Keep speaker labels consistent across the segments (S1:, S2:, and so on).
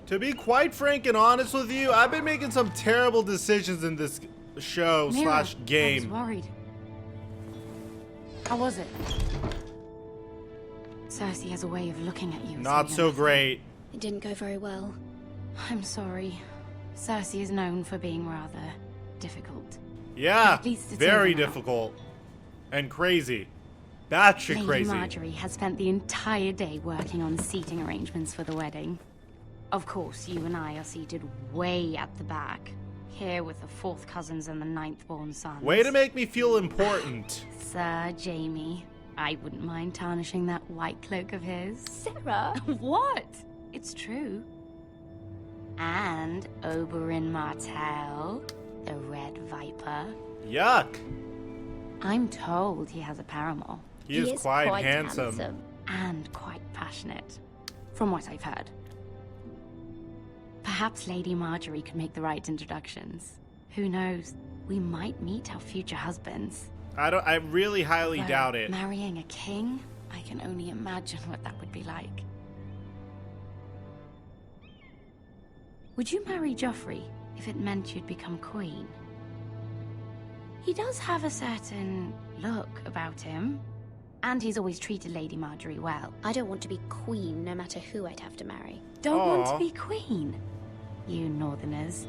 S1: To be quite frank and honest with you, I've been making some terrible decisions in this show slash game.
S2: I was worried. How was it? Cersei has a way of looking at you.
S1: Not so great.
S3: It didn't go very well.
S2: I'm sorry. Cersei is known for being rather difficult.
S1: Yeah,
S2: At least it's
S1: very
S2: over now.
S1: difficult. And crazy. Batshit
S2: Lady
S1: crazy.
S2: Marjorie has spent the entire day working on seating arrangements for the wedding. Of course, you and I are seated way at the back, here with the 4th cousins and the 9th-born sons.
S1: Way to make me feel important.
S2: Sir Jamie, I wouldn't mind tarnishing that white cloak of his.
S3: Sarah!
S2: What? It's true. And Oberyn Martell, the Red Viper.
S1: Yuck.
S2: I'm told he has a paramour.
S1: He is quite handsome.
S2: And quite passionate, from what I've heard. Perhaps Lady Marjorie could make the right introductions. Who knows? We might meet our future husbands.
S1: I really highly
S2: Though,
S1: doubt it.
S2: Marrying a king? I can only imagine what that would be like. Would you marry Joffrey if it meant you'd become queen? He does have a certain look about him, and he's always treated Lady Marjorie well.
S3: I don't want to be queen no matter who I'd have to marry.
S2: Don't want
S1: Aw.
S2: to be queen? You northerners.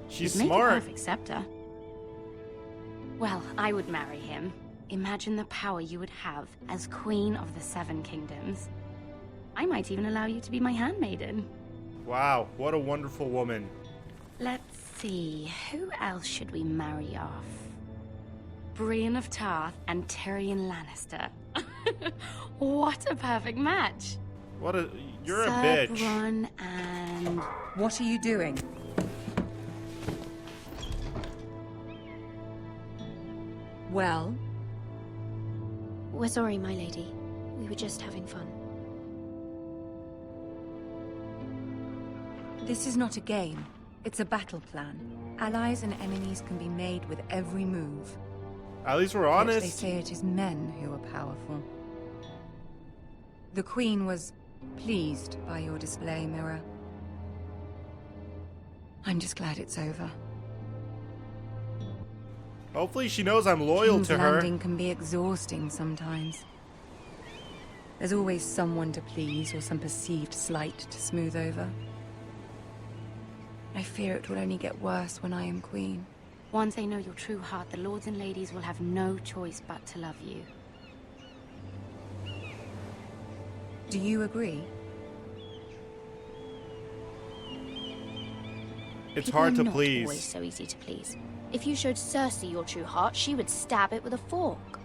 S1: She's
S2: You'd make a
S1: smart.
S2: perfect scepter. Well, I would marry him. Imagine the power you would have as Queen of the 7 Kingdoms. I might even allow you to be my handmaiden.
S1: Wow, what a wonderful woman.
S2: Let's see, who else should we marry off? Brienne of Tarth and Tyrion Lannister. What a perfect match.
S1: You're
S2: Sir
S1: a bitch.
S2: Bronn and...
S4: What are you doing? Well,
S3: We're sorry, my lady. We were just having fun.
S4: this is not a game. It's a battle plan. Allies and enemies can be made with every move.
S1: At least we're
S4: Yet they
S1: honest.
S4: say it is men who are powerful. The Queen was pleased by your display, Mirror. I'm just glad it's over.
S1: Hopefully she knows I'm loyal
S4: King's
S1: to her.
S4: Landing can be exhausting sometimes. There's always someone to please or some perceived slight to smooth over. I fear it will only get worse when I am queen.
S2: Once they know your true heart, the lords and ladies will have no choice but to love you.
S4: Do you agree?
S1: It's
S3: People
S1: hard
S3: are
S1: to
S3: not
S1: please.
S3: always so easy to please. If you showed Cersei your true heart, she would stab it with a fork.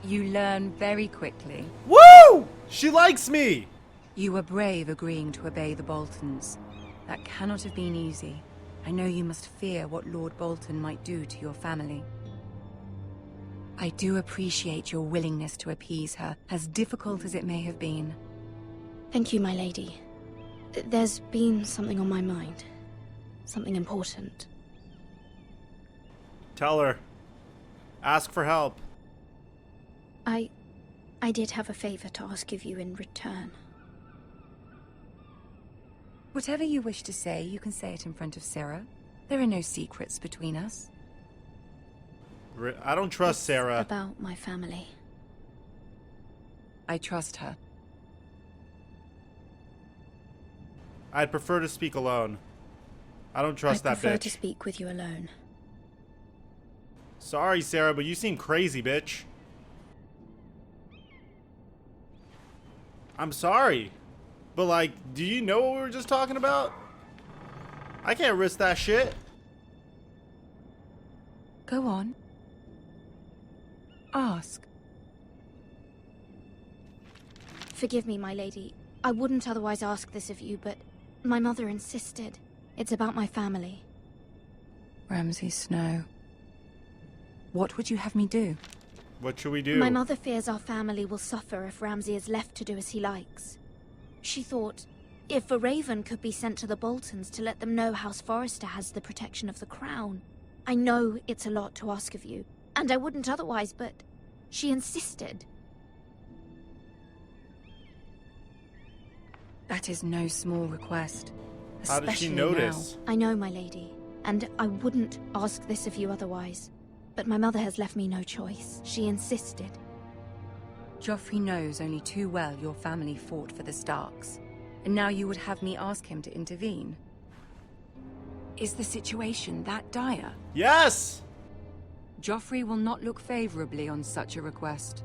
S4: You learn very quickly.
S1: Woo! She likes me!
S4: You were brave agreeing to obey the Boltons. That cannot have been easy. I know you must fear what Lord Bolton might do to your family. I do appreciate your willingness to appease her, as difficult as it may have been.
S3: Thank you, my lady. There's been something on my mind. Something important.
S1: Tell her. Ask for help.
S3: I did have a favor to ask of you in return.
S4: Whatever you wish to say, you can say it in front of Sarah. There are no secrets between us.
S1: I don't trust
S3: It's
S1: Sarah.
S3: about my family.
S4: I trust her.
S1: I'd prefer to speak alone. I don't trust
S3: I
S1: that
S3: prefer
S1: bitch.
S3: to speak with you alone.
S1: Sorry, Sarah, but you seem crazy, bitch. I'm sorry. But, like, do you know what we were just talking about? I can't risk that shit.
S4: Go on. Ask.
S3: Forgive me, my lady. I wouldn't otherwise ask this of you, but my mother insisted. It's about my family.
S4: Ramsay Snow. What would you have me do?
S1: What should we do?
S3: My mother fears our family will suffer if Ramsay is left to do as he likes. She thought, if a raven could be sent to the Boltons to let them know House Forrester has the protection of the crown. I know it's a lot to ask of you, and I wouldn't otherwise, but she insisted.
S4: That is no small request.
S1: How did she
S4: especially
S1: notice?
S3: I know, my lady, and I wouldn't ask this of you otherwise. But my mother has left me no choice. She insisted.
S4: now. Joffrey knows only too well your family fought for the Starks, and now you would have me ask him to intervene. Is the situation that dire?
S1: Yes!
S4: Joffrey will not look favorably on such a request.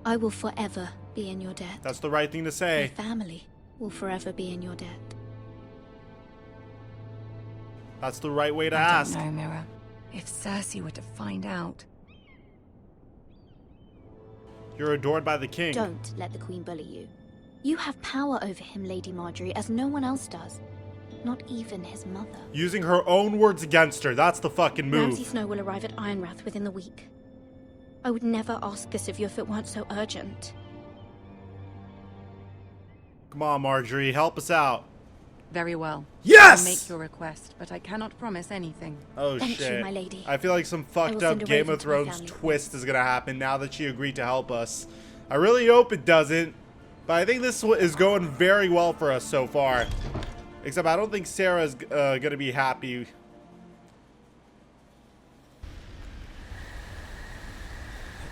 S3: I will forever be in your debt.
S1: That's the right thing to
S3: My
S1: say.
S3: family will forever be in your debt.
S1: That's the right way to
S4: I
S1: ask.
S4: don't know, Mira. If Cersei were to find out...
S1: You're adored by the king.
S3: Don't let the Queen bully you. You have power over him, Lady Marjorie, as no one else does. Not even his mother.
S1: Using her own words against her. That's the fucking
S3: Ramsay
S1: move.
S3: Snow will arrive at Ironrath within the week. I would never ask this of you if it weren't so urgent.
S1: Come on, Marjorie. Help us out.
S4: Very well.
S1: Yes!
S4: I'll make your request, but I cannot promise anything.
S1: Oh,
S3: Thank
S1: shit.
S3: you, my lady.
S1: I feel like some fucked
S3: will
S1: up
S3: send a
S1: Game
S3: raven
S1: of
S3: to my
S1: Thrones
S3: family.
S1: twist is gonna happen now that she agreed to help us. I really hope it doesn't, but I think this is going very well for us so far. Except I don't think Sarah's gonna be happy.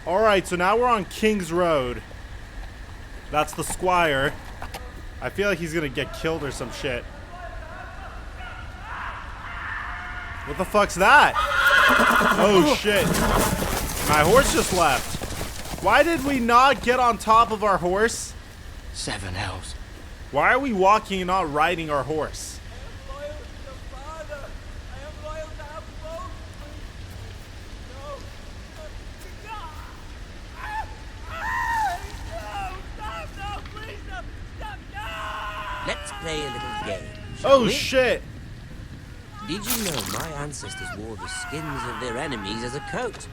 S1: Alright, so now we're on King's Road. That's the squire. I feel like he's gonna get killed or some shit. What the fuck's that? Oh shit. My horse just left. Why did we not get on top of our horse?
S5: 7 hells.
S1: Why are we walking and not riding our horse?
S5: Let's play a little game. shall
S1: Oh
S5: we?
S1: shit.
S5: Did you know my ancestors wore the skins of their enemies as a coat?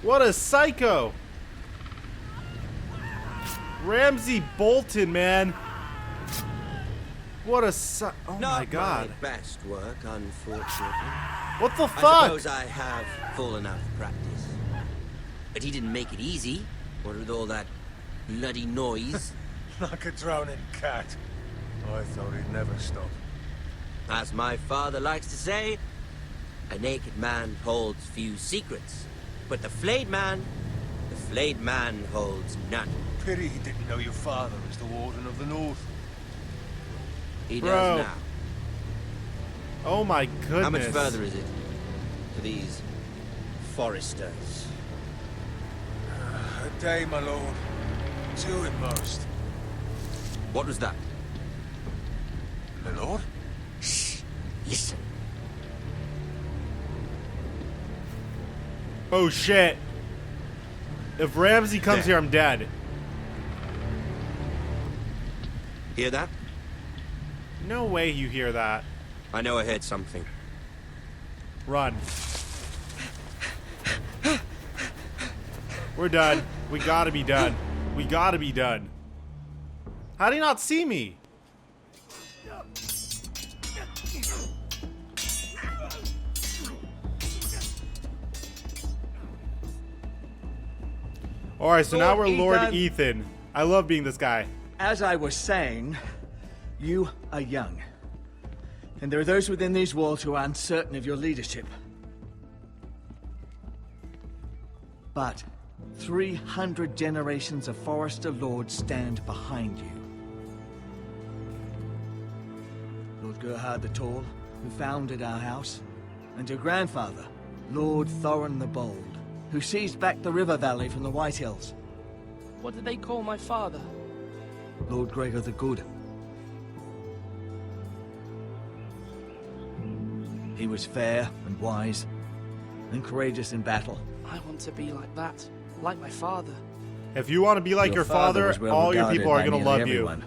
S1: What a psycho. Ramsay Bolton, man. What a oh my god.
S5: My best work, unfortunately.
S1: What the
S5: I
S1: fuck?
S5: suppose I have full enough practice. But he didn't make it easy. What with all that bloody noise.
S6: Like a drowning cat. I thought he'd never stop.
S5: As my father likes to say, a naked man holds few secrets. But the flayed man holds none.
S6: Pity he didn't know your father was the Warden of the North.
S5: He
S1: Bro.
S5: does now.
S1: Oh my goodness.
S5: How much further is it to these foresters?
S6: A day, my lord. 2 at most.
S5: What was that?
S6: My lord?
S5: Shh! Listen.
S1: Oh shit. If Ramsay comes here, I'm dead.
S5: Hear that?
S1: No way you hear that.
S5: I know I heard something.
S1: Run. We're done. We gotta be done. We gotta be done. How do you not see me? Alright, so now we're Lord Ethan. I love being this guy.
S7: As I was saying, you are young. And there are those within these walls who are uncertain of your leadership. But 300 generations of Forester Lords stand behind you. Lord Gerhard the Tall, who founded our house, and your grandfather, Lord Thorin the Bold, who seized back the river valley from the White Hills.
S8: What did they call my father?
S7: Lord Gregor the Good. He was fair and wise, and courageous in battle.
S8: I want to be like that, like my father.
S1: If you want to be like your father,
S7: was well
S1: all your
S7: regarded
S1: people are
S7: by
S1: going to
S7: nearly
S1: love you.
S7: everyone.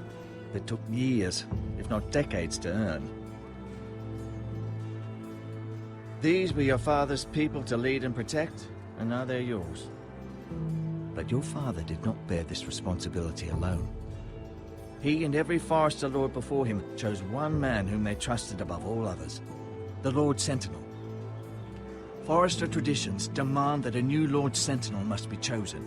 S7: It took years, if not decades, to earn. These were your father's people to lead and protect, and now they're yours. But your father did not bear this responsibility alone. He and every Forester Lord before him chose one man whom they trusted above all others, the Lord Sentinel. Forester traditions demand that a new Lord Sentinel must be chosen.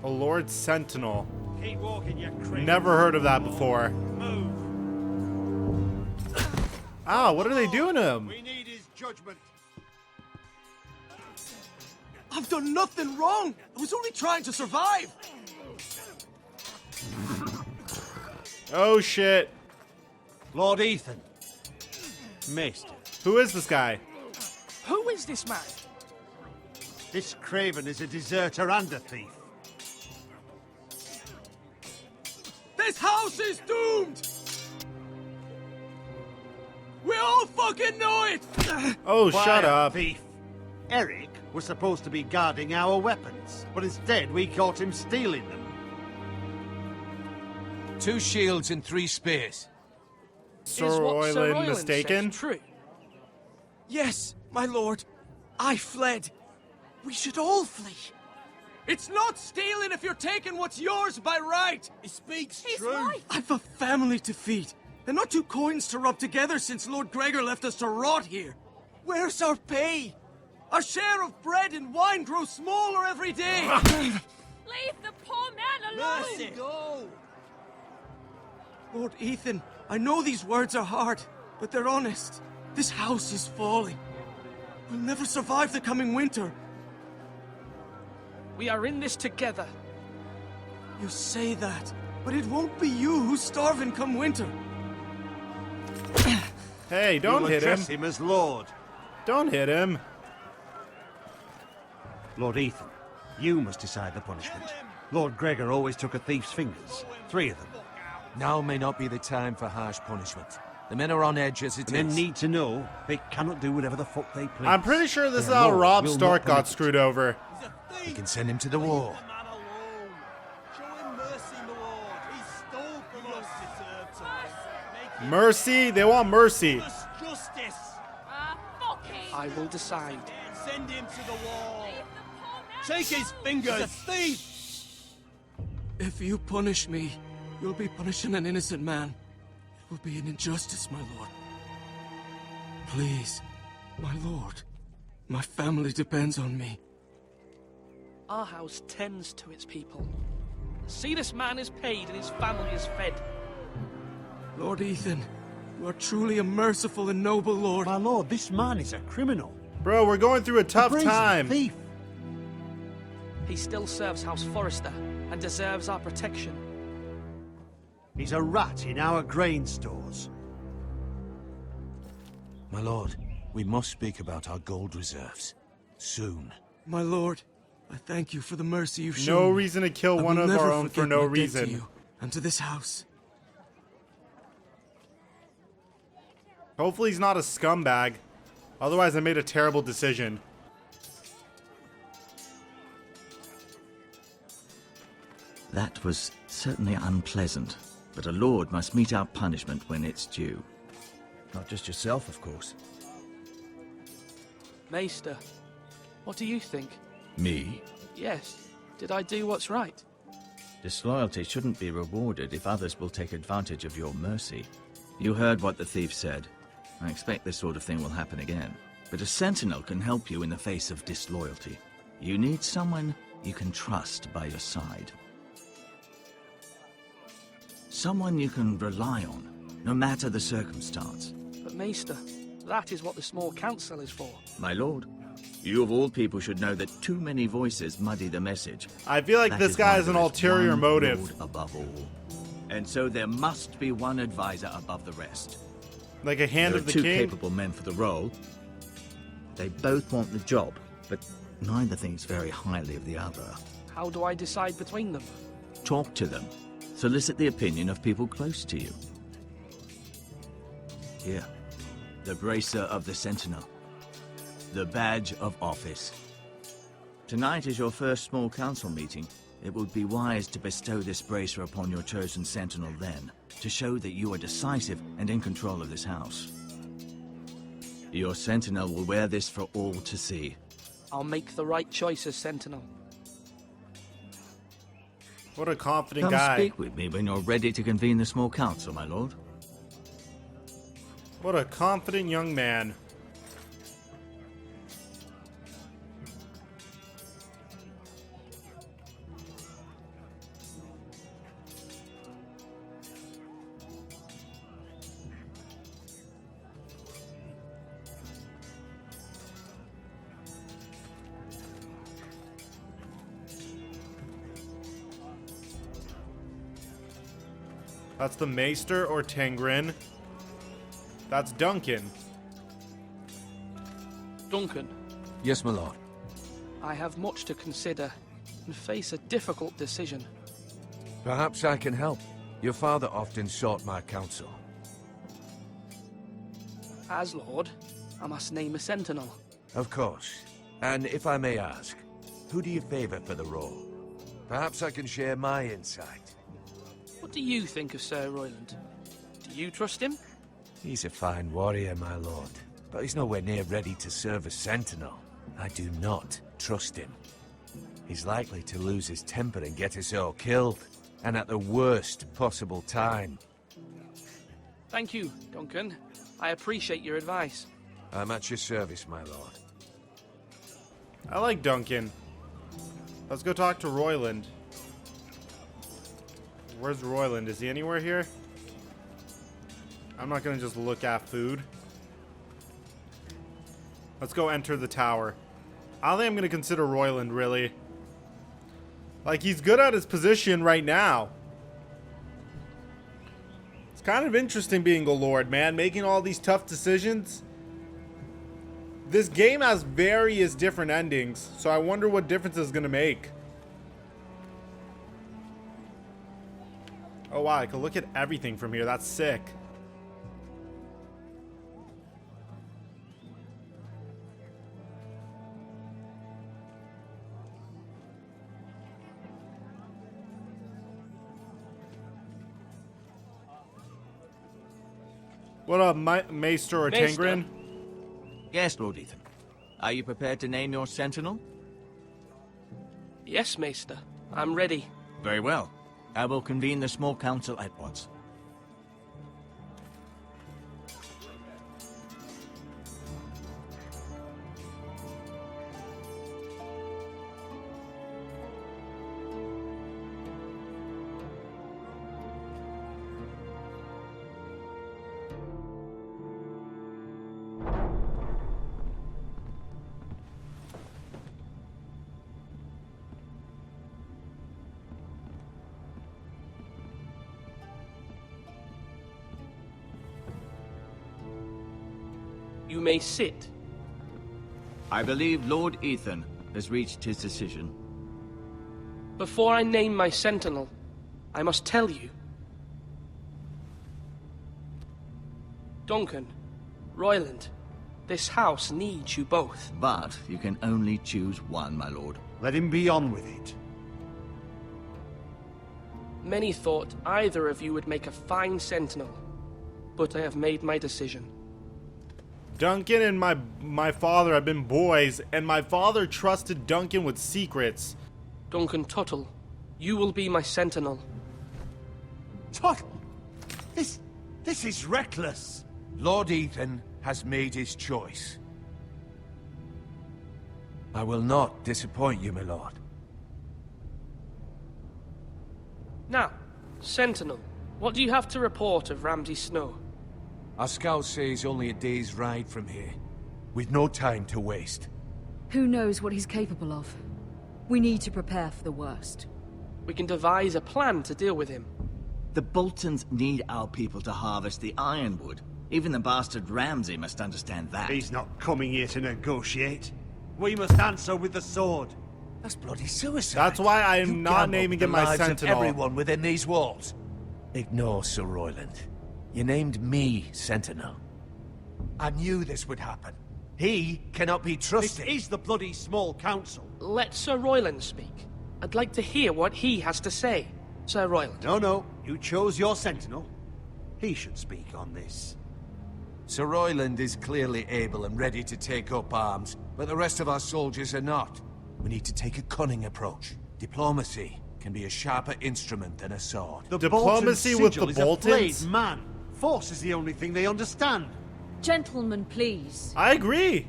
S1: A Lord Sentinel.
S9: Keep walking, you creep.
S1: Never heard of that before.
S9: Move.
S1: Ah, what are they doing to him?
S9: We need his judgment.
S8: I've done nothing wrong. I was only trying to survive.
S1: Oh shit.
S9: Lord Ethan. Maester.
S1: Who is this guy?
S8: Who is this man?
S9: This craven is a deserter and a thief.
S8: This house is doomed. We all fucking know it.
S1: Oh,
S9: Quiet,
S1: shut up.
S9: thief. Eric was supposed to be guarding our weapons, but instead we caught him stealing them.
S6: 2 shields and 3 spears.
S1: Sir
S8: Is what Sir
S1: Royland
S8: Royland
S1: mistaken?
S8: says true? Yes, my lord. I fled. We should all flee. It's not stealing if you're taking what's yours by right.
S9: He speaks
S3: He's
S9: true.
S3: right.
S8: I've a family to feed, and not 2 coins to rub together since Lord Gregor left us to rot here. Where's our pay? Our share of bread and wine grows smaller every day.
S3: Leave the poor man alone!
S9: Mercy. Go.
S8: Lord Ethan, I know these words are hard, but they're honest. This house is falling. We'll never survive the coming winter. We are in this together. You say that, but it won't be you who's starving come winter.
S1: Hey, don't
S9: You
S1: hit him.
S9: address him as Lord.
S1: Don't hit him.
S9: Lord Ethan, you must decide the punishment. Lord Gregor always took a thief's fingers. 3 of them.
S6: Now may not be the time for harsh punishment. The men are on edge as it
S9: Men
S6: is.
S9: need to know they cannot do whatever the fuck they please.
S1: I'm pretty sure this is
S9: Their
S1: how
S9: Lord
S1: Robb
S9: will
S1: Stark
S9: not
S1: got
S9: permit it.
S1: screwed over.
S6: We can send him to the war.
S1: Mercy? They want mercy.
S9: Justice.
S3: Fuck him!
S8: I will decide.
S9: Send him to the wall.
S3: Leave the poor man
S9: Take his fingers. A thief.
S8: If you punish me, you'll be punishing an innocent man. It will be an injustice, my lord. Please, my lord. My family depends on me. Our house tends to its people. See, this man is paid and his family is fed. Lord Ethan, you are truly a merciful and noble lord.
S9: My lord, this man is a criminal.
S1: Bro, we're going through a tough
S9: brazen
S1: time.
S9: thief.
S8: He still serves House Forrester and deserves our protection.
S9: He's a rat in our grain stores.
S6: My lord, we must speak about our gold reserves. Soon.
S8: My lord, I thank you for the mercy you've shown.
S1: No
S8: me.
S1: reason to kill
S8: I
S1: one
S8: will
S1: of
S8: never
S1: our own for
S8: forget
S1: no
S8: my debt
S1: reason.
S8: To you and to this house.
S1: Hopefully he's not a scumbag. Otherwise I made a terrible decision.
S7: That was certainly unpleasant, but a lord must mete out punishment when it's due. Not just yourself, of course.
S8: Maester, what do you think?
S7: Me?
S8: Yes. Did I do what's right?
S7: Disloyalty shouldn't be rewarded if others will take advantage of your mercy. You heard what the thief said. I expect this sort of thing will happen again. But a sentinel can help you in the face of disloyalty. You need someone you can trust by your side. Someone you can rely on, no matter the circumstance.
S8: But Maester, that is what the small council is for.
S7: My lord, you of all people should know that too many voices muddy the message.
S1: I feel like
S7: That
S1: this
S7: is
S1: guy
S7: why
S1: has an
S7: there is
S1: ulterior
S7: one
S1: motive.
S7: lord above all. And so there must be one advisor above the rest.
S1: Like a hand
S7: There are
S1: of the
S7: two
S1: king.
S7: capable men for the role. They both want the job, but neither thinks very highly of the other.
S8: How do I decide between them?
S7: Talk to them. Solicit the opinion of people close to you. Here, the bracer of the Sentinel. The badge of office. Tonight is your first small council meeting. It would be wise to bestow this bracer upon your chosen Sentinel then, to show that you are decisive and in control of this house. Your Sentinel will wear this for all to see.
S8: I'll make the right choice as Sentinel.
S1: What a confident
S7: Come
S1: guy.
S7: speak with me when you're ready to convene the small council, my lord.
S1: What a confident young man. That's the Maester or Tengrin. That's Duncan.
S8: Duncan,
S6: Yes, my lord.
S8: I have much to consider and face a difficult decision.
S6: Perhaps I can help. Your father often sought my counsel.
S8: As Lord, I must name a sentinel.
S6: Of course. And if I may ask, who do you favor for the role? Perhaps I can share my insight.
S8: What do you think of Sir Royland? Do you trust him?
S6: He's a fine warrior, my lord. But he's nowhere near ready to serve as sentinel. I do not trust him. He's likely to lose his temper and get us all killed. And at the worst possible time.
S8: Thank you, Duncan. I appreciate your advice.
S6: I'm at your service, my lord.
S1: I like Duncan. Let's go talk to Royland. Where's Royland? Is he anywhere here? I'm not gonna just look at food. Let's go enter the tower. I don't think I'm gonna consider Royland, really. Like, he's good at his position right now. It's kind of interesting being a lord, man. Making all these tough decisions. This game has various different endings, so I wonder what difference it's gonna make. Oh wow, I can look at everything from here. That's sick. What up, Maester or
S8: Maester?
S1: Tengrin?
S7: Yes, Lord Ethan. Are you prepared to name your sentinel?
S8: Yes, Maester. I'm ready.
S7: Very well. I will convene the small council at once.
S8: You may sit.
S7: I believe Lord Ethan has reached his decision.
S8: Before I name my sentinel, I must tell you. Duncan, Royland, this house needs you both.
S7: But you can only choose one, my lord.
S9: Let him be on with it.
S8: Many thought either of you would make a fine sentinel, but I have made my decision.
S1: Duncan and my father have been boys, and my father trusted Duncan with secrets.
S8: Duncan Tuttle, you will be my sentinel.
S9: Tuttle! This is reckless.
S6: Lord Ethan has made his choice. I will not disappoint you, my lord.
S8: Now, sentinel, what do you have to report of Ramsay Snow?
S6: Our scouts say he's only a day's ride from here, with no time to waste.
S10: Who knows what he's capable of? We need to prepare for the worst.
S8: We can devise a plan to deal with him.
S7: The Boltons need our people to harvest the ironwood. Even the bastard Ramsay must understand that.
S9: He's not coming here to negotiate. We must answer with the sword.
S6: That's bloody suicide.
S1: That's why I am
S6: You
S1: not
S6: gambled
S1: naming
S6: the
S1: him my
S6: lives of
S1: sentinel.
S6: everyone within these walls. Ignore Sir Royland. You named me Sentinel. I knew this would happen. He cannot be
S9: This
S6: trusted.
S9: is the bloody small council.
S8: Let Sir Royland speak. I'd like to hear what he has to say. Sir Royland.
S9: No, you chose your sentinel. He should speak on this.
S6: Sir Royland is clearly able and ready to take up arms, but the rest of our soldiers are not. We need to take a cunning approach. Diplomacy can be a sharper instrument than a sword.
S9: The
S1: Diplomacy
S9: Bolton
S1: with the
S9: sigil is a
S1: Boltons?
S9: flayed man. Force is the only thing they understand.
S10: Gentlemen, please.
S1: I agree.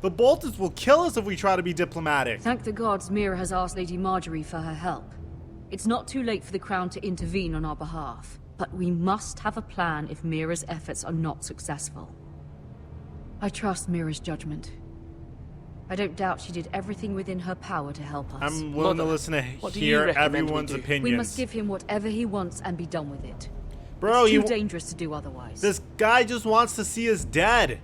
S1: The Boltons will kill us if we try to be diplomatic.
S10: Thank the gods Mira has asked Lady Marjorie for her help. It's not too late for the Crown to intervene on our behalf, but we must have a plan if Mira's efforts are not successful. I trust Mira's judgment. I don't doubt she did everything within her power to help us.
S1: I'm willing to
S8: Mother,
S1: listen to
S8: what do you
S1: hear
S8: recommend we
S1: everyone's
S8: do?
S1: opinions.
S10: We must give him whatever he wants and be done with it.
S1: Bro,
S10: It's too dangerous to do otherwise.
S1: this guy just wants to see us dead.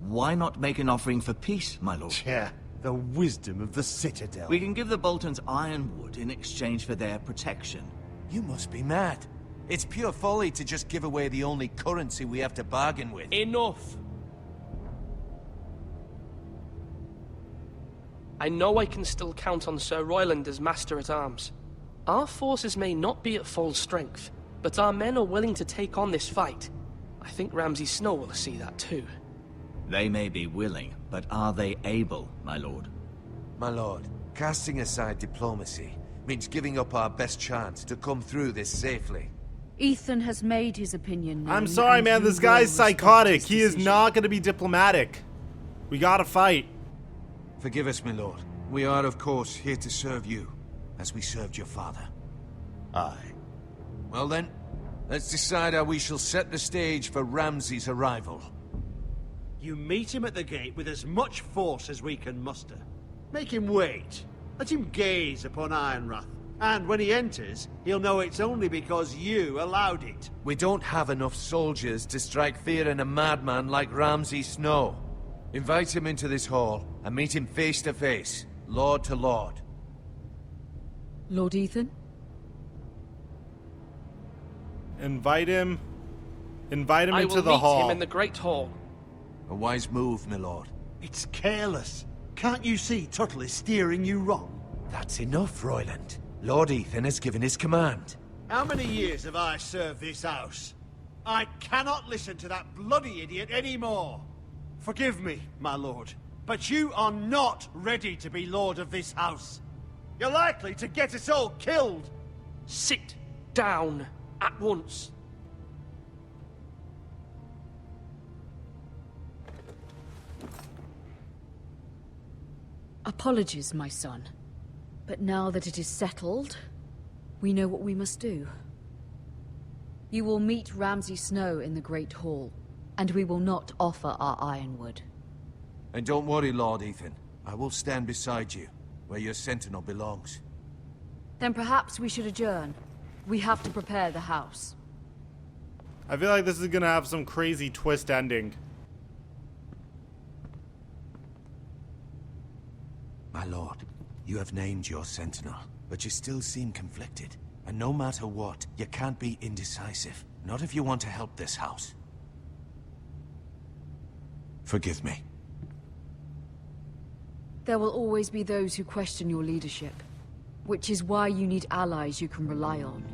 S7: Why not make an offering for peace, my lord?
S9: Yeah, the wisdom of the Citadel.
S7: We can give the Boltons ironwood in exchange for their protection.
S6: You must be mad. It's pure folly to just give away the only currency we have to bargain with.
S8: Enough! I know I can still count on Sir Royland as Master-at-Arms. Our forces may not be at full strength, but our men are willing to take on this fight. I think Ramsay Snow will see that too.
S7: They may be willing, but are they able, my lord?
S6: My lord, casting aside diplomacy means giving up our best chance to come through this safely.
S10: Ethan has made his opinion known.
S1: I'm sorry,
S10: and
S1: man.
S10: you
S1: This guy's
S10: will respect
S1: psychotic.
S10: his
S1: He is
S10: decision.
S1: not going to be diplomatic. We gotta fight.
S6: Forgive us, my lord. We are, of course, here to serve you, as we served your father.
S9: Aye.
S6: Well then, let's decide how we shall set the stage for Ramsay's arrival.
S9: You meet him at the gate with as much force as we can muster. Make him wait. Let him gaze upon Ironrath. And when he enters, he'll know it's only because you allowed it.
S6: We don't have enough soldiers to strike fear in a madman like Ramsay Snow. Invite him into this hall and meet him face to face, lord to lord.
S10: Lord Ethan?
S1: Invite him into the
S8: I will meet
S1: hall.
S8: him in the Great Hall.
S6: A wise move, my lord.
S9: It's careless. Can't you see Tuttle is steering you wrong?
S6: That's enough, Royland. Lord Ethan has given his command.
S9: How many years have I served this house? I cannot listen to that bloody idiot anymore. Forgive me, my lord, but you are not ready to be lord of this house. You're likely to get us all killed.
S8: Sit down at once.
S10: Apologies, my son. But now that it is settled, we know what we must do. You will meet Ramsay Snow in the Great Hall, and we will not offer our ironwood.
S6: And don't worry, Lord Ethan. I will stand beside you, where your sentinel belongs.
S10: Then perhaps we should adjourn. We have to prepare the house.
S1: I feel like this is gonna have some crazy twist ending.
S6: My lord, you have named your sentinel, but you still seem conflicted. And no matter what, you can't be indecisive. Not if you want to help this house. Forgive me.
S10: There will always be those who question your leadership, which is why you need allies you can rely on.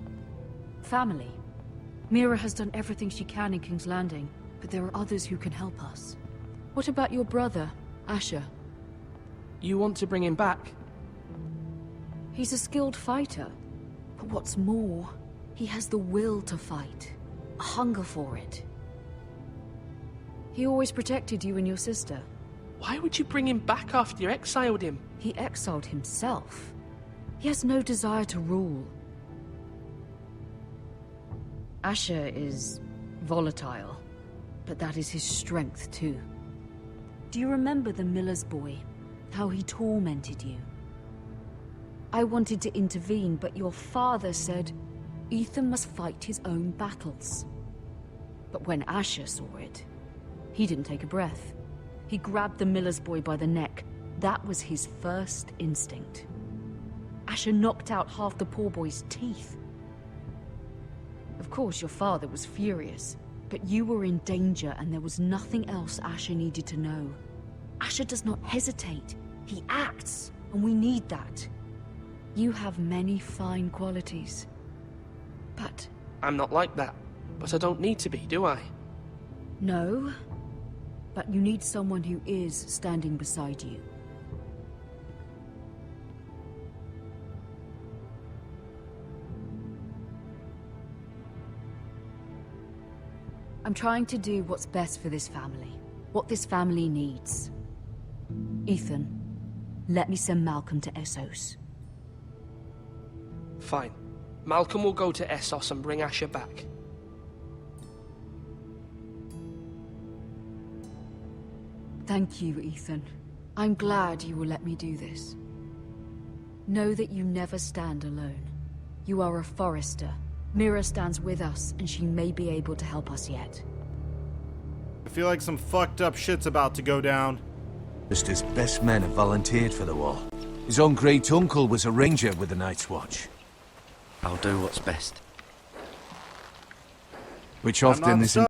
S10: Family. Mira has done everything she can in King's Landing, but there are others who can help us. What about your brother, Asher?
S8: You want to bring him back?
S10: He's a skilled fighter, but what's more, he has the will to fight, a hunger for it. He always protected you and your sister.
S8: Why would you bring him back after you exiled him?
S10: He exiled himself. He has no desire to rule. Asher is volatile, but that is his strength too. Do you remember the miller's boy? How he tormented you? I wanted to intervene, but your father said Ethan must fight his own battles. But when Asher saw it, he didn't take a breath. He grabbed the miller's boy by the neck. That was his first instinct. Asher knocked out half the poor boy's teeth. Of course, your father was furious, but you were in danger and there was nothing else Asher needed to know. Asher does not hesitate. He acts, and we need that. You have many fine qualities, but...
S8: I'm not like that, but I don't need to be, do I?
S10: No, but you need someone who is standing beside you. I'm trying to do what's best for this family, what this family needs. Ethan, let me send Malcolm to Essos.
S8: Fine. Malcolm will go to Essos and bring Asher back.
S10: Thank you, Ethan. I'm glad you will let me do this. Know that you never stand alone. You are a Forrester. Mira stands with us, and she may be able to help us yet.
S1: I feel like some fucked up shit's about to go down.
S6: Just his best men have volunteered for the war. His own great uncle was a ranger with the Night's Watch.
S11: I'll do what's best.
S6: Which
S1: I'm
S6: often
S1: not
S6: isn't